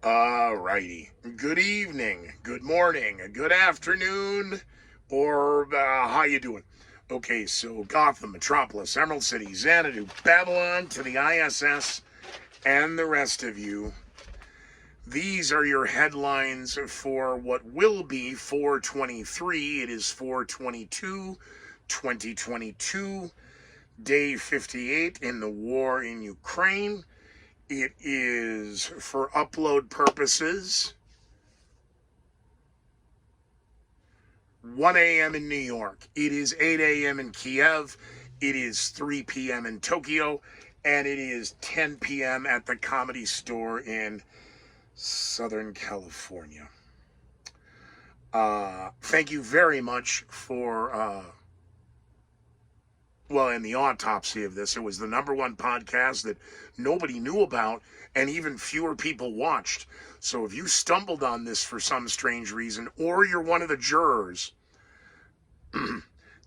Alrighty. Good evening, good morning, good afternoon, or how you doing? Okay, so Gotham, Metropolis, Emerald City, Xanadu, Babylon, to the ISS, and the rest of you. These are your headlines for what will be 4/23. It is 4/22, 2022, day 58 in the war in Ukraine. It is, for upload purposes, 1 a.m. in New York. It is 8 a.m. in Kiev. It is 3 p.m. in Tokyo. And it is 10 p.m. at the Comedy Store in Southern California. Thank you very much for, in the autopsy of this. It was the #1 podcast that nobody knew about and even fewer people watched. So if you stumbled on this for some strange reason, or you're one of the jurors,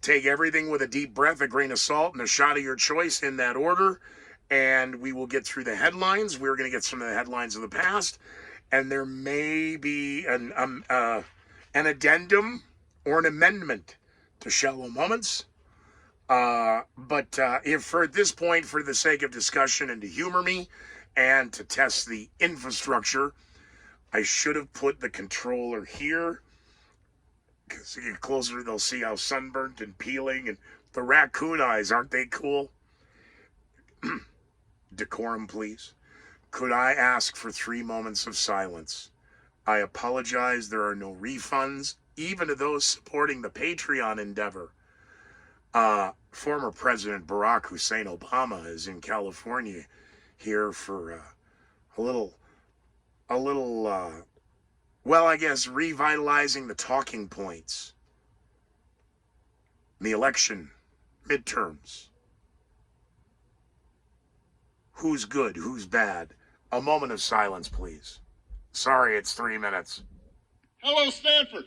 take everything with a deep breath, a grain of salt, and a shot of your choice in that order, and we will get through the headlines. We're going to get some of the headlines of the past, and there may be an addendum or an amendment to Shallow Moments. But if for at this point, for the sake of discussion and to humor me and to test the infrastructure, I should have put the controller here, because you get closer, they'll see how sunburnt and peeling, and the raccoon eyes, aren't they cool? Decorum, please. Could I ask for 3 moments of silence? I apologize, there are no refunds, even to those supporting the Patreon endeavor. Former President Barack Hussein Obama is in California here for a little, I guess, revitalizing the talking points. The election, midterms. Who's good, who's bad? A moment of silence, please. Sorry, it's 3 minutes. Hello, Stanford.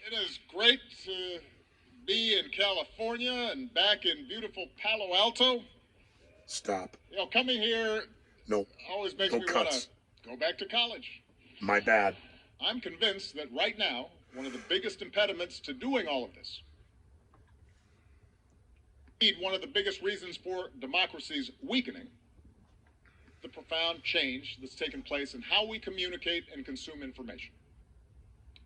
It is great to be in California and back in beautiful Palo Alto. Stop. You know, coming here always makes me want to go back to college. My bad. I'm convinced that right now, one of the biggest impediments to doing all of this, indeed one of the biggest reasons for democracy's weakening, the profound change that's taken place in how we communicate and consume information.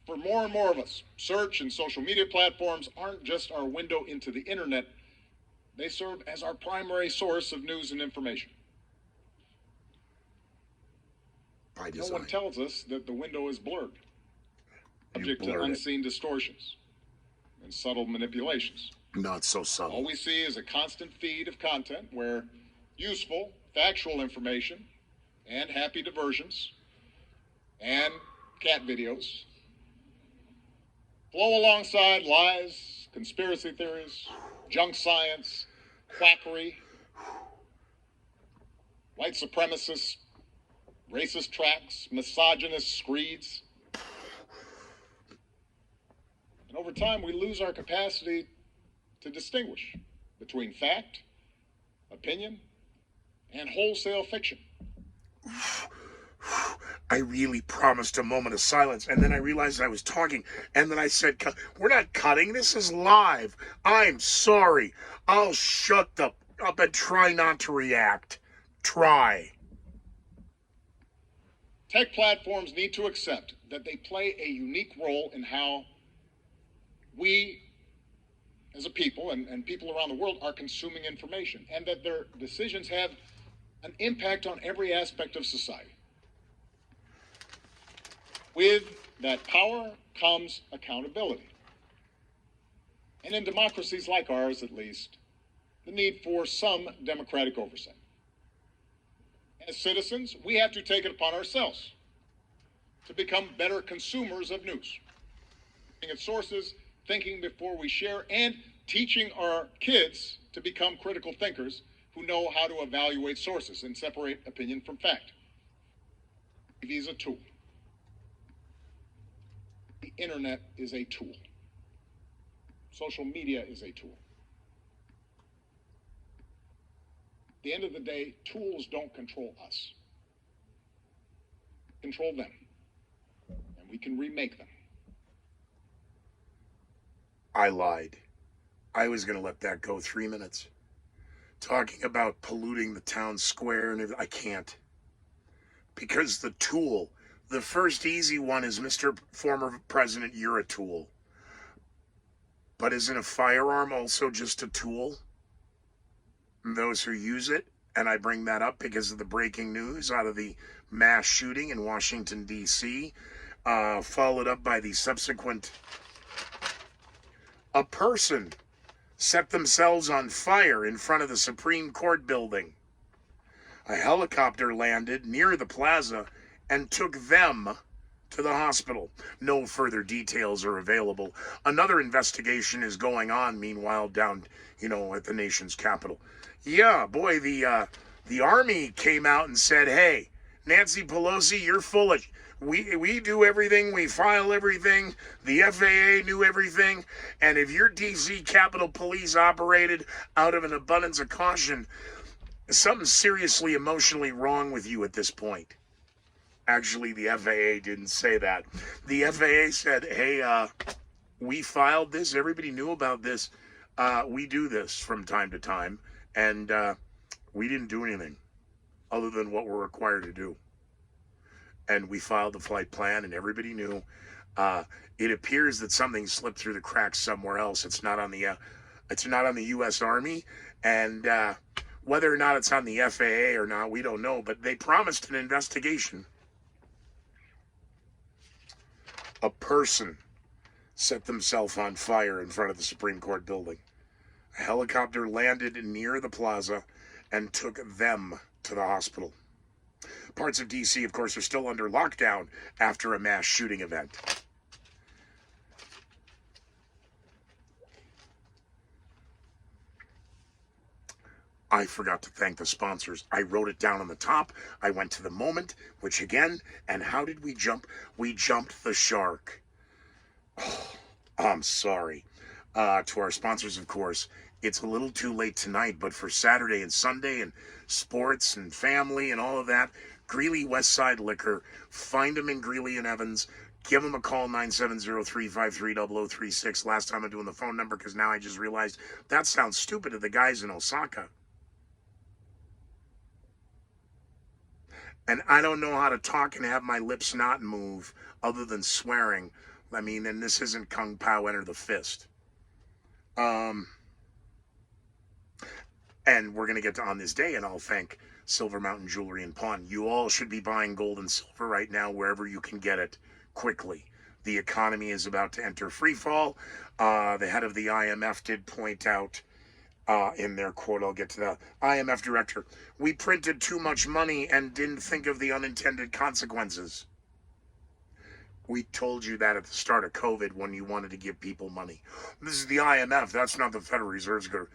For more and more of us, search and social media platforms aren't just our window into the internet, they serve as our primary source of news and information. By design. No one tells us that the window is blurred, subject to unseen distortions and subtle manipulations. Not so subtle. All we see is a constant feed of content where useful, factual information and happy diversions and cat videos flow alongside lies, conspiracy theories, junk science, quackery, white supremacists, racist tracks, misogynist screeds. And over time, we lose our capacity to distinguish between fact, opinion, and wholesale fiction. I really promised a moment of silence, and then I realized I was talking, and then I said, we're not cutting, this is live. I'm sorry. I'll shut up and try not to react. Try. Tech platforms need to accept that they play a unique role in how we, as a people, and people around the world, are consuming information, and that their decisions have an impact on every aspect of society. With that power comes accountability. And in democracies like ours, at least, the need for some democratic oversight. As citizens, we have to take it upon ourselves to become better consumers of news. Looking at sources, thinking before we share, and teaching our kids to become critical thinkers who know how to evaluate sources and separate opinion from fact. TV is a tool. The internet is a tool. Social media is a tool. the end of the day, tools don't control us. Control them. And we can remake them. I lied. I was going to let that go 3 minutes. Talking about polluting the town square and everything. I can't. Because the tool, the first easy one is Mr. Former President, you're a tool. But isn't a firearm also just a tool? And those who use it, and I bring that up because of the breaking news out of the mass shooting in Washington, D.C., followed up by the subsequent... A person set themselves on fire in front of the Supreme Court building. A helicopter landed near the plaza and took them to the hospital. No further details are available. Another investigation is going on, meanwhile, down, at the nation's capital. Yeah, boy, the Army came out and said, hey, Nancy Pelosi, you're full of... We do everything, we file everything, the FAA knew everything, and if your D.C. Capitol Police operated out of an abundance of caution, something's seriously emotionally wrong with you at this point. Actually, the FAA didn't say that. The FAA said, hey, we filed this, everybody knew about this, we do this from time to time, and we didn't do anything other than what we're required to do. And we filed the flight plan, and everybody knew. It appears that something slipped through the cracks somewhere else. It's not on the U.S. Army, and whether or not it's on the FAA or not, we don't know. But they promised an investigation. A person set themselves on fire in front of the Supreme Court building. A helicopter landed near the plaza and took them to the hospital. Parts of D.C., of course, are still under lockdown after a mass shooting event. I forgot to thank the sponsors. I wrote it down on the top. I went to the moment, which again, and how did we jump? We jumped the shark. Oh, I'm sorry. To our sponsors, of course, it's a little too late tonight, but for Saturday and Sunday and sports and family and all of that, Greeley Westside Liquor, find them in Greeley and Evans. Give them a call, 970-353-0036. Last time I'm doing the phone number because now I just realized that sounds stupid to the guys in Osaka. And I don't know how to talk and have my lips not move other than swearing. I mean, and this isn't Kung Pao Enter the Fist. And we're going to get to on this day, and I'll thank Silver Mountain Jewelry and Pawn. You all should be buying gold and silver right now wherever you can get it quickly. The economy is about to enter free fall. The head of the IMF did point out in their quote, I'll get to the IMF director, we printed too much money and didn't think of the unintended consequences. We told you that at the start of COVID when you wanted to give people money. This is the IMF. That's not the Federal Reserve's good.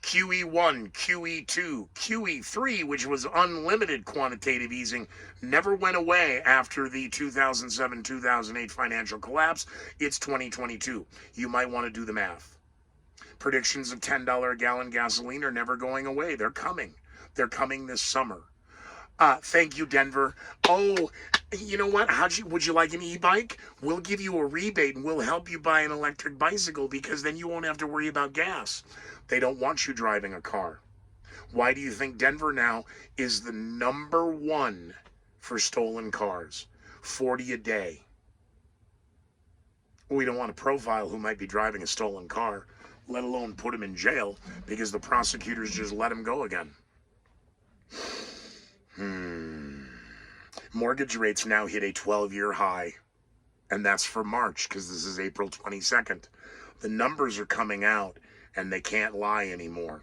QE1, QE2, QE3, which was unlimited quantitative easing, never went away after the 2007-2008 financial collapse. It's 2022. You might want to do the math. Predictions of $10 a gallon gasoline are never going away. They're coming. They're coming this summer. Thank you, Denver. Oh, you know what? Would you like an e-bike? We'll give you a rebate and we'll help you buy an electric bicycle because then you won't have to worry about gas. They don't want you driving a car. Why do you think Denver now is the #1 for stolen cars? 40 a day. We don't want to profile who might be driving a stolen car, let alone put him in jail because the prosecutors just let him go again. Mortgage rates now hit a 12-year high, and that's for March because this is April 22nd. The numbers are coming out, and they can't lie anymore.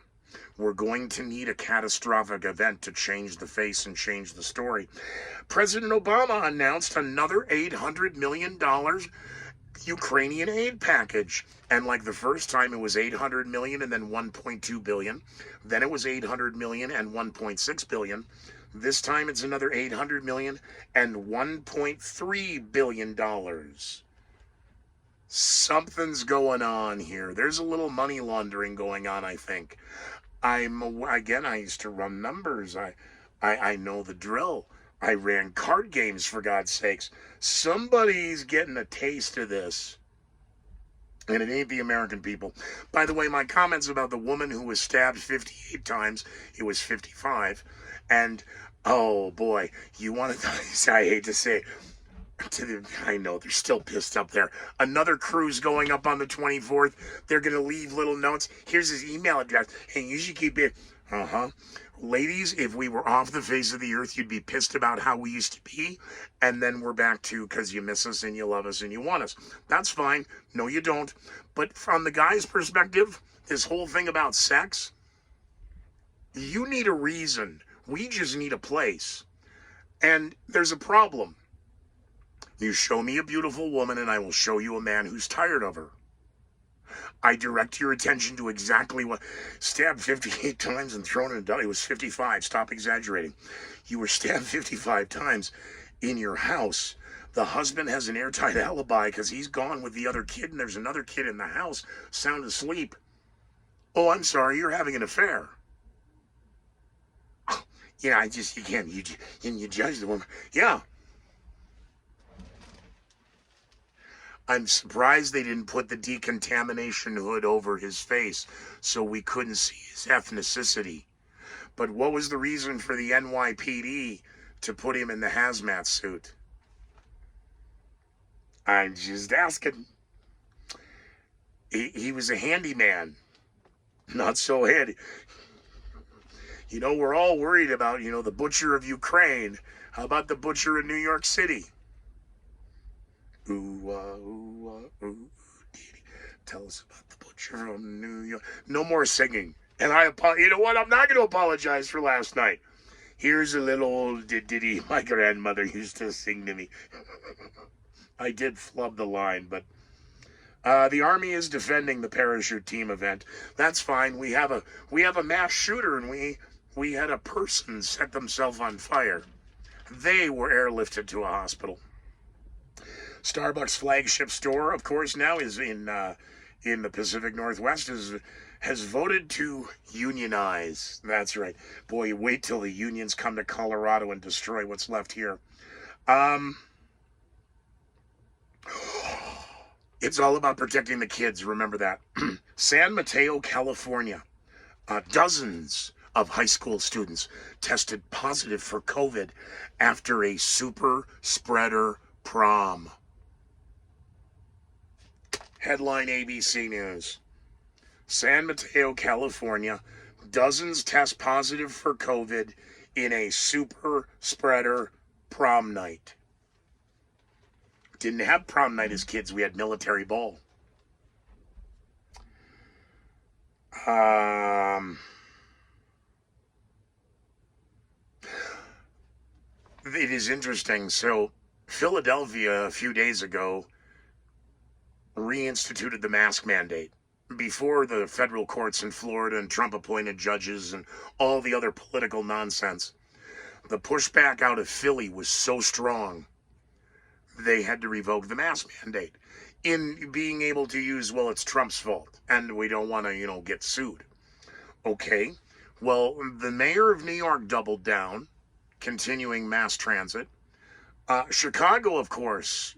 We're going to need a catastrophic event to change the face and change the story. President Obama announced another $800 million Ukrainian aid package. And like the first time, it was $800 million and then $1.2 billion. Then it was $800 million and $1.6 billion. This time it's another $800 million and $1.3 billion. Something's going on here. There's a little money laundering going on, I think. I used to run numbers. I know the drill. I ran card games, for God's sakes. Somebody's getting a taste of this. And it ain't the American people. By the way, my comments about the woman who was stabbed 58 times, it was 55. And, oh boy, you want to, I hate to say it, I know they're still pissed up there. Another cruise going up on the 24th. They're going to leave little notes. Here's his email address. Hey, you should keep it. Ladies, if we were off the face of the earth, you'd be pissed about how we used to be. And then we're back to because you miss us and you love us and you want us. That's fine. No, you don't. But from the guy's perspective, this whole thing about sex, you need a reason. We just need a place. And there's a problem. You show me a beautiful woman and I will show you a man who's tired of her. I direct your attention to exactly what. Stabbed 58 times and thrown in a dump. It was 55. Stop exaggerating. You were stabbed 55 times in your house. The husband has an airtight alibi because he's gone with the other kid and there's another kid in the house, sound asleep. Oh, I'm sorry, you're having an affair. Yeah, you can't, you judge the woman. Yeah. I'm surprised they didn't put the decontamination hood over his face so we couldn't see his ethnicity. But what was the reason for the NYPD to put him in the hazmat suit? I'm just asking. He was a handyman. Not so handy. You know, we're all worried about, the butcher of Ukraine. How about the butcher in New York City? Ooh, tell us about the butcher from New York. No more singing. And you know what? I'm not going to apologize for last night. Here's a little old ditty my grandmother used to sing to me. I did flub the line, but the Army is defending the parachute team event. That's fine. We have a mass shooter, and we had a person set themselves on fire. They were airlifted to a hospital. Starbucks flagship store, of course, now is in the Pacific Northwest, has voted to unionize. That's right. Boy, you wait till the unions come to Colorado and destroy what's left here. It's all about protecting the kids. Remember that. San Mateo, California. Dozens of high school students tested positive for COVID after a super spreader prom. Headline ABC News. San Mateo, California. Dozens test positive for COVID in a super spreader prom night. Didn't have prom night as kids. We had military ball. It is interesting. So, Philadelphia a few days ago reinstituted the mask mandate before the federal courts in Florida and Trump appointed judges and all the other political nonsense. The pushback out of Philly was so strong, they had to revoke the mask mandate. In being able to use, well, it's Trump's fault, and we don't want to, get sued. Okay, well, the mayor of New York doubled down, continuing mass transit. Chicago, of course,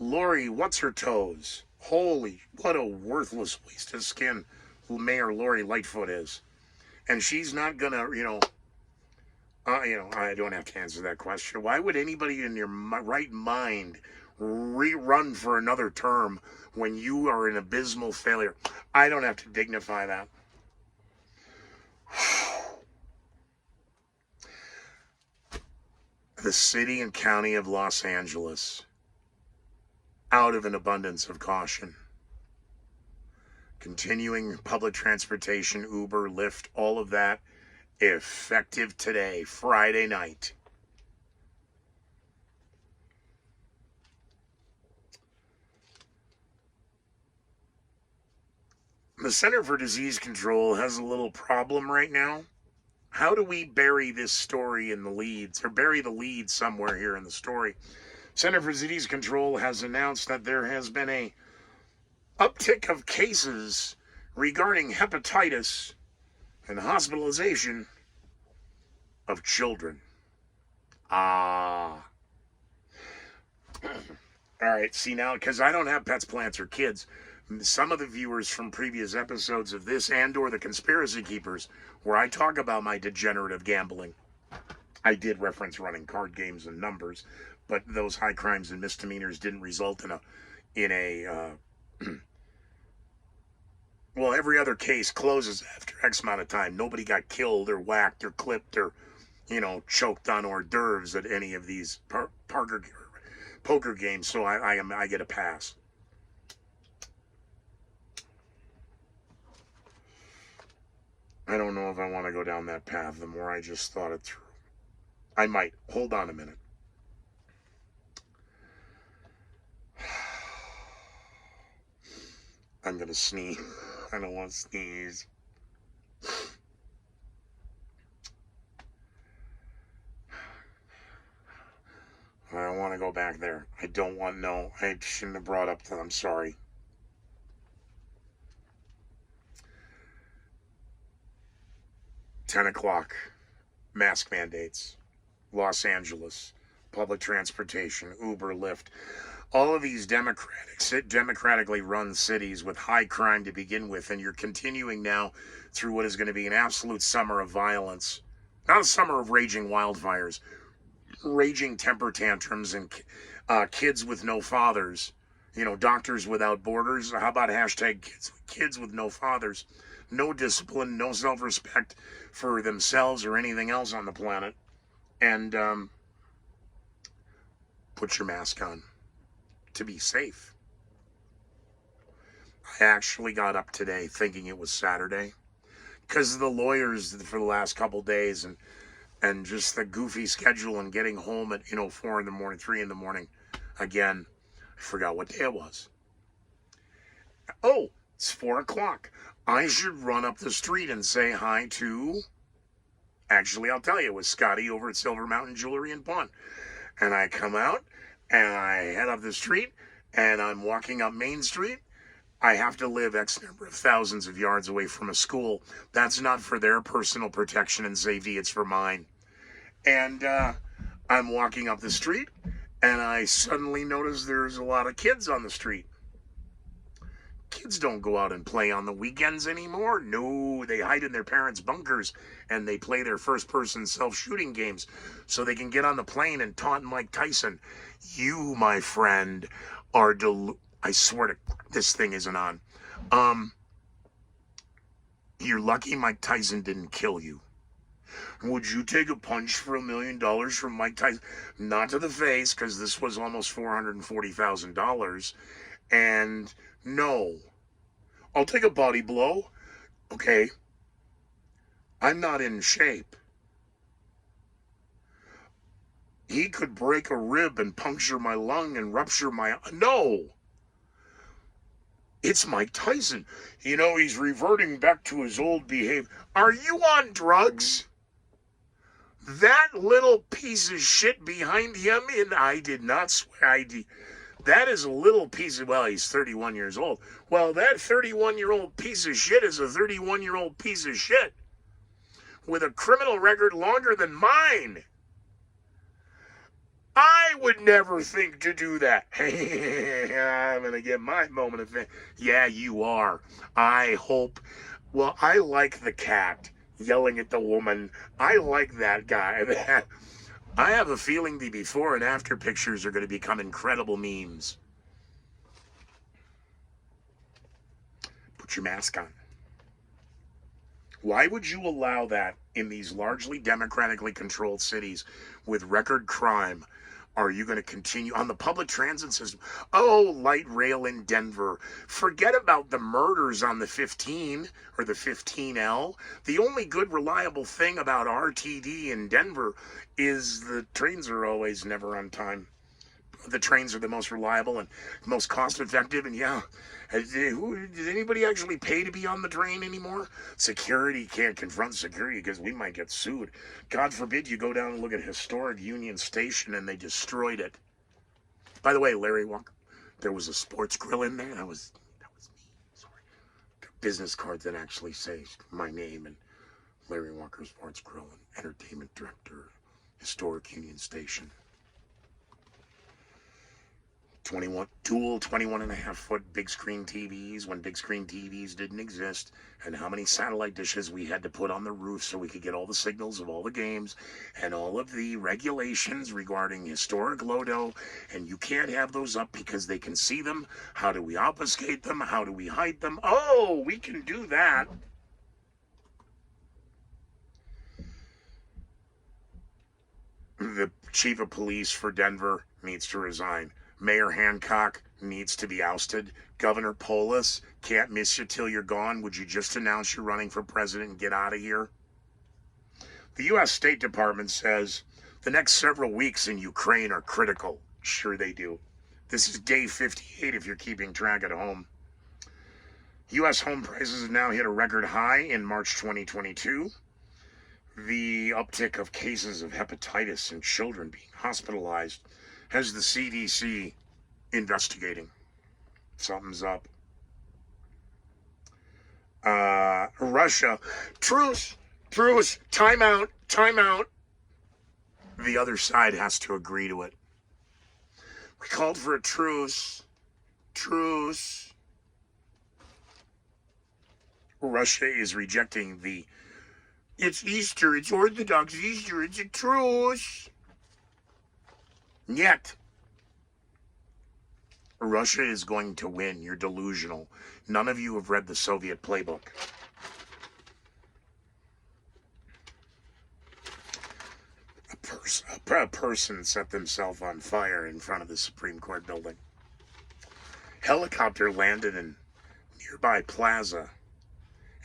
Lori, what's her toes? Holy, what a worthless waste of skin Mayor Lori Lightfoot is. And she's not gonna, I don't have to answer that question. Why would anybody in your right mind rerun for another term when you are an abysmal failure? I don't have to dignify that. The city and county of Los Angeles, out of an abundance of caution, continuing public transportation, Uber, Lyft, all of that, effective today, Friday night. The Center for Disease Control has a little problem right now. How do we bury this story in the leads, or bury the lead somewhere here in the story? Center for Disease Control has announced that there has been a uptick of cases regarding hepatitis and hospitalization of children. All right, see now, because I don't have pets, plants, or kids, some of the viewers from previous episodes of this and or the Conspiracy Keepers, where I talk about my degenerative gambling, I did reference running card games and numbers, but those high crimes and misdemeanors didn't result in a well, every other case closes after X amount of time. Nobody got killed or whacked or clipped or, choked on hors d'oeuvres at any of these poker games, so I get a pass. I don't know if I want to go down that path the more I just thought it through. I might. Hold on a minute. I'm going to sneeze. I don't want to sneeze. I don't want to go back there. I don't want, no. I shouldn't have brought up that. I'm sorry. $10 mask mandates. Los Angeles. Public transportation. Uber, Lyft. All of these democratically run cities with high crime to begin with, and you're continuing now through what is going to be an absolute summer of violence. Not a summer of raging wildfires. Raging temper tantrums and kids with no fathers. Doctors without borders. How about hashtag kids with no fathers? No discipline, no self-respect for themselves or anything else on the planet. And put your mask on to be safe. I actually got up today thinking it was Saturday because of the lawyers for the last couple days and just the goofy schedule and getting home at 4 in the morning, 3 in the morning. Again, I forgot what day it was. Oh, it's 4 o'clock. I should run up the street and say hi to, actually I'll tell you, it was Scotty over at Silver Mountain Jewelry and Pawn. And I come out and I head up the street and I'm walking up Main Street. I have to live X number of thousands of yards away from a school. That's not for their personal protection and safety, it's for mine. And I'm walking up the street and I suddenly notice there's a lot of kids on the street. Kids don't go out and play on the weekends anymore. No, they hide in their parents' bunkers and they play their first-person self-shooting games so they can get on the plane and taunt Mike Tyson. You, my friend, are I swear to this thing isn't on. You're lucky Mike Tyson didn't kill you. Would you take a punch for $1 million from Mike Tyson? Not to the face, because this was almost $440,000. And no. I'll take a body blow. Okay. I'm not in shape. He could break a rib and puncture my lung and rupture my... No. It's Mike Tyson. He's reverting back to his old behavior. Are you on drugs? That little piece of shit behind him, and I did not swear. That is a little piece of, well, he's 31 years old. Well, that 31-year-old piece of shit is a 31-year-old piece of shit with a criminal record longer than mine. I would never think to do that. I'm going to get my moment of fame. Yeah, you are. I hope. Well, I like the cat yelling at the woman. I like that guy. I have a feeling the before and after pictures are going to become incredible memes. Put your mask on. Why would you allow that in these largely democratically controlled cities with record crime? Are you going to continue on the public transit system? Oh, light rail in Denver. Forget about the murders on the 15 or the 15L. The only good, reliable thing about RTD in Denver is the trains are always never on time. The trains are the most reliable and most cost-effective. And yeah, did anybody actually pay to be on the train anymore? Security can't confront security because we might get sued. God forbid you go down and look at historic Union Station and they destroyed it. By the way, Larry Walker, there was a sports grill in there. That was me. Sorry. Business cards that actually say my name and Larry Walker Sports Grill and Entertainment Director, Historic Union Station. 21 and a half foot big screen TVs when big screen TVs didn't exist, and how many satellite dishes we had to put on the roof so we could get all the signals of all the games and all of the regulations regarding historic Lodo, and you can't have those up because they can see them. How do we obfuscate them? How do we hide them? Oh, we can do that. The chief of police for Denver needs to resign. Mayor Hancock needs to be ousted. Governor Polis, can't miss you till you're gone. Would you just announce you're running for president and get out of here? The U.S. State Department says the next several weeks in Ukraine are critical. Sure they do. This is day 58 if you're keeping track at home. U.S. home prices have now hit a record high in March 2022. The uptick of cases of hepatitis in children being hospitalized has the CDC investigating. Something's up. Russia, truce, time out. The other side has to agree to it. We called for a truce. Russia is rejecting the, it's Easter, it's Orthodox Easter, it's a truce. Yet, Russia is going to win. You're delusional. None of you have read the Soviet playbook. A person set themselves on fire in front of the Supreme Court building. Helicopter landed in nearby plaza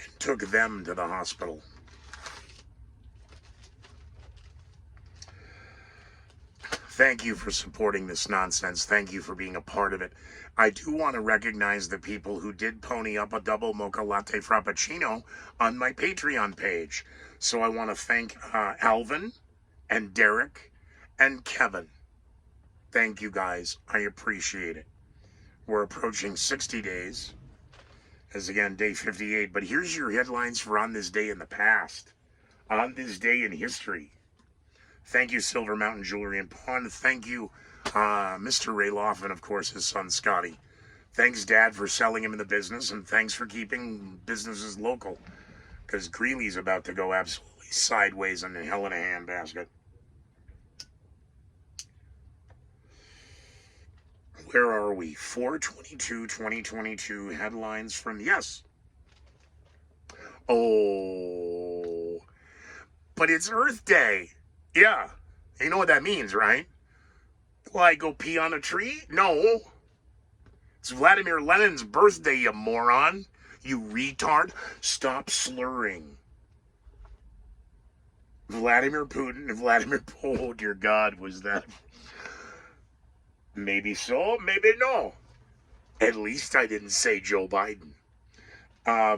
and took them to the hospital. Thank you for supporting this nonsense. Thank you for being a part of it. I do want to recognize the people who did pony up a double mocha latte frappuccino on my Patreon page. So I want to thank Alvin and Derek and Kevin. Thank you guys. I appreciate it. We're approaching 60 days. As again, day 58. But here's your headlines for on this day in the past. On this day in history. Thank you, Silver Mountain Jewelry and Pawn. Thank you, Mr. Rayloff, and of course his son Scotty. Thanks, Dad, for selling him in the business, and thanks for keeping businesses local, because Greeley's about to go absolutely sideways in the hell in a handbasket. Where are we? 4/22/2022 headlines from yes. Oh, but it's Earth Day. Yeah, you know what that means, right? Will I go pee on a tree? No. It's Vladimir Lenin's birthday, you moron. You retard. Stop slurring. Vladimir Putin and Vladimir... Oh, dear God, was that... Maybe so, maybe no. At least I didn't say Joe Biden.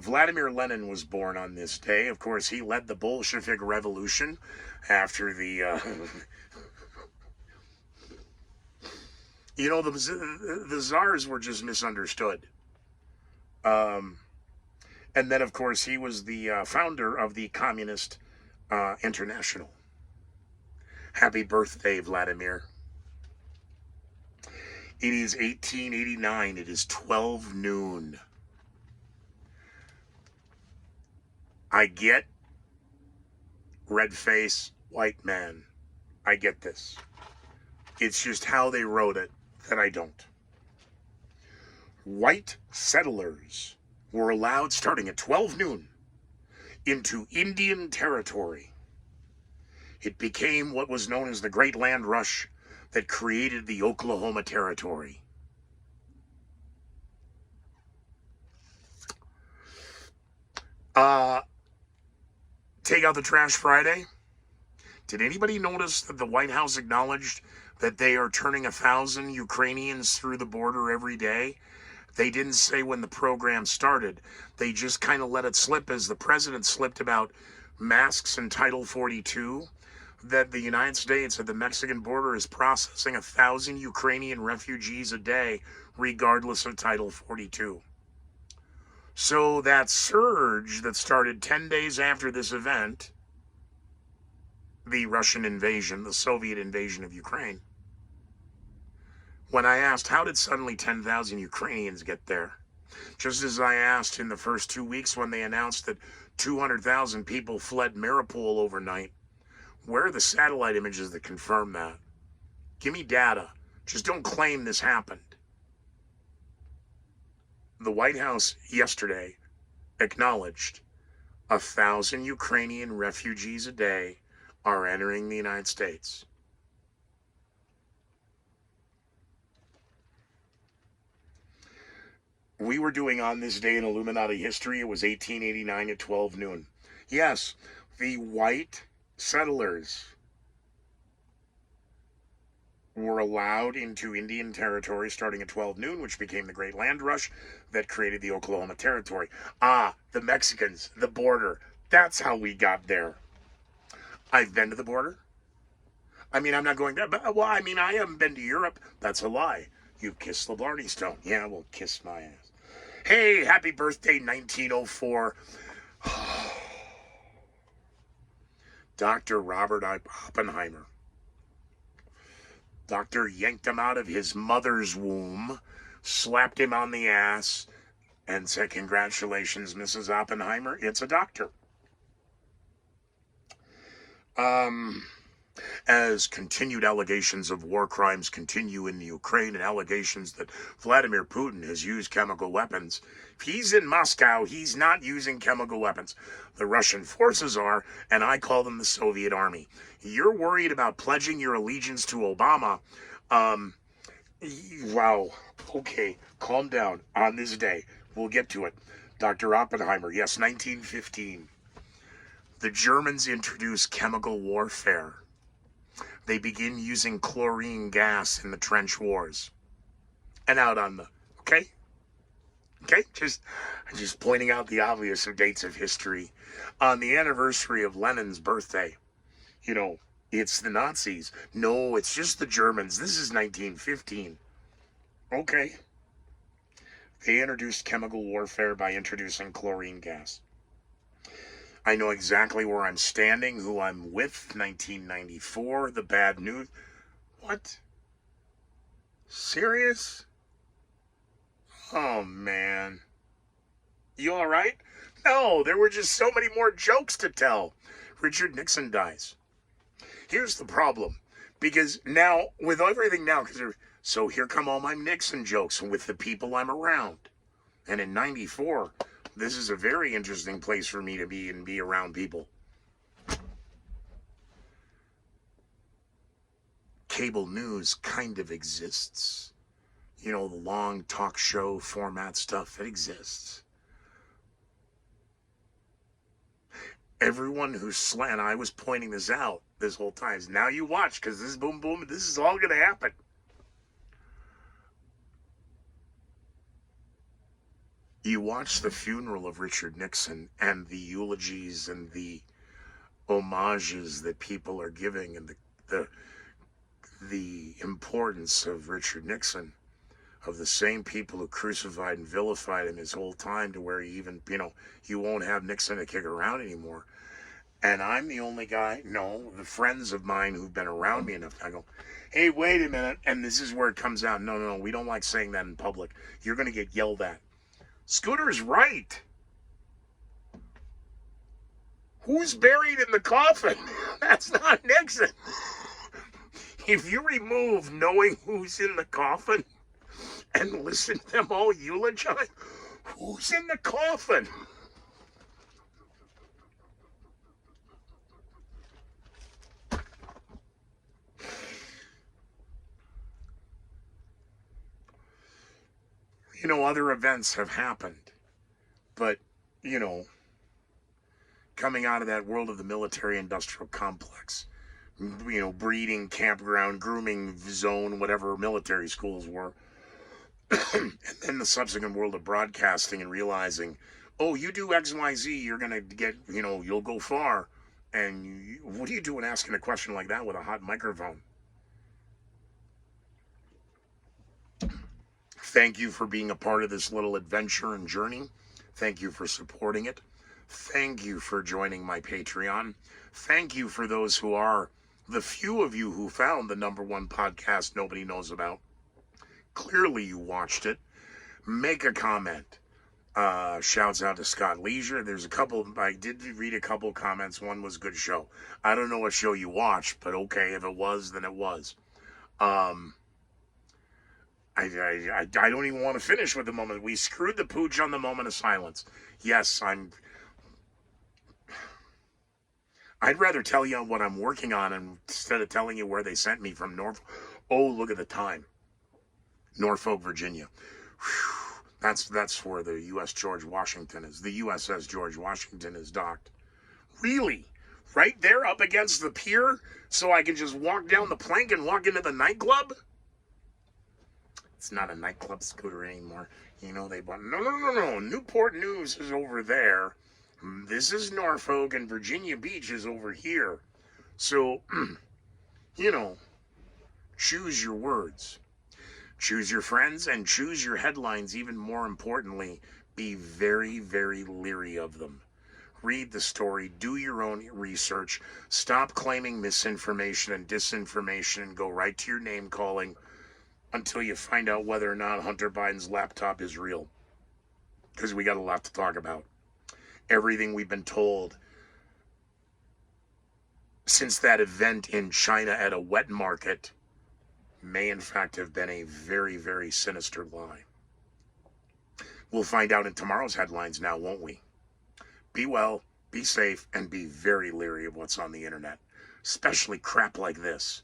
Vladimir Lenin was born on this day. Of course, he led the Bolshevik Revolution after the... You know, the czars were just misunderstood. And then, of course, he was the founder of the Communist International. Happy birthday, Vladimir. It is 1889. It is 12 noon. I get red face, white man. I get this. It's just how they wrote it that I don't. White settlers were allowed, starting at 12 noon, into Indian territory. It became what was known as the Great Land Rush that created the Oklahoma Territory. Take out the trash Friday. Did anybody notice that the White House acknowledged that they are turning 1,000 Ukrainians through the border every day? They didn't say when the program started. They just kind of let it slip, as the president slipped about masks and Title 42, that the United States at the Mexican border is processing 1,000 Ukrainian refugees a day, regardless of Title 42. So that surge that started 10 days after this event, the Russian invasion, the Soviet invasion of Ukraine, when I asked, how did suddenly 10,000 Ukrainians get there? Just as I asked in the first 2 weeks when they announced that 200,000 people fled Mariupol overnight, where are the satellite images that confirm that? Give me data. Just don't claim this happened. The White House yesterday acknowledged 1,000 Ukrainian refugees a day are entering the United States. We were doing on this day in Illuminati history. It was 1889 at 12 noon. Yes, the white settlers were allowed into Indian territory starting at 12 noon, which became the Great Land Rush that created the Oklahoma Territory. Ah, the Mexicans, the border. That's how we got there. I've been to the border. I mean, I'm not going there, but, well, I mean, I haven't been to Europe. That's a lie. You've kissed the Blarney Stone. Yeah, well, kiss my ass. Hey, happy birthday, 1904. Dr. Robert Oppenheimer. Doctor yanked him out of his mother's womb, slapped him on the ass, and said, congratulations, Mrs. Oppenheimer, it's a doctor. As continued allegations of war crimes continue in the Ukraine and allegations that Vladimir Putin has used chemical weapons, if he's in Moscow, he's not using chemical weapons. The Russian forces are, and I call them the Soviet army. You're worried about pledging your allegiance to Obama. Wow. Okay, calm down on this day. We'll get to it. Dr. Oppenheimer, yes, 1915. The Germans introduce chemical warfare. They begin using chlorine gas in the trench wars. And out on the, okay? Okay, just pointing out the obvious of dates of history. On the anniversary of Lenin's birthday, you know, it's the Nazis. No, it's just the Germans. This is 1915. Okay. They introduced chemical warfare by introducing chlorine gas. I know exactly where I'm standing, who I'm with, 1994, the bad news. What? Serious? Oh, man. You all right? No, there were just so many more jokes to tell. Richard Nixon dies. Here's the problem. Because now, with everything now, so here come all my Nixon jokes with the people I'm around. And in 94, this is a very interesting place for me to be and be around people. Cable news kind of exists. You know, the long talk show format stuff, it exists. Everyone who's and I was pointing this out this whole time. Now you watch, because this is boom, boom, this is all going to happen. You watch the funeral of Richard Nixon and the eulogies and the homages that people are giving and the importance of Richard Nixon, of the same people who crucified and vilified him his whole time to where he even, you won't have Nixon to kick around anymore. And I'm the only guy, no, the friends of mine who've been around me enough, I go, hey, wait a minute, and this is where it comes out. No, we don't like saying that in public. You're going to get yelled at. Scooter's right. Who's buried in the coffin? That's not Nixon. If you remove knowing who's in the coffin and listen to them all eulogize, who's in the coffin? Other events have happened, but, coming out of that world of the military-industrial complex, breeding campground, grooming zone, whatever military schools were, and then the subsequent world of broadcasting and realizing, oh, you do X, Y, Z, you're going to get, you'll go far. And what are you doing asking a question like that with a hot microphone? Thank you for being a part of this little adventure and journey. Thank you for supporting it. Thank you for joining my Patreon. Thank you for those who are the few of you who found the #1 podcast nobody knows about. Clearly you watched it. Make a comment. Shouts out to Scott Leisure. There's a couple, I did read a couple comments. One was good show. I don't know what show you watched, but okay, if it was, then it was. I don't even want to finish with the moment. We screwed the pooch on the moment of silence. Yes, I'd rather tell you what I'm working on instead of telling you where they sent me from North. Oh, look at the time. Norfolk, Virginia. Whew. That's where the U.S. George Washington is. The USS George Washington is docked. Really? Right there up against the pier so I can just walk down the plank and walk into the nightclub? It's not a nightclub scooter anymore. You know, they bought... No. Newport News is over there. This is Norfolk, and Virginia Beach is over here. So, you know, choose your words. Choose your friends and choose your headlines. Even more importantly, be very, very leery of them. Read the story. Do your own research. Stop claiming misinformation and disinformation and go right to your name calling until you find out whether or not Hunter Biden's laptop is real. Because we got a lot to talk about. Everything we've been told since that event in China at a wet market may in fact have been a very, very sinister lie. We'll find out in tomorrow's headlines now, won't we? Be well, be safe, and be very leery of what's on the internet, especially crap like this.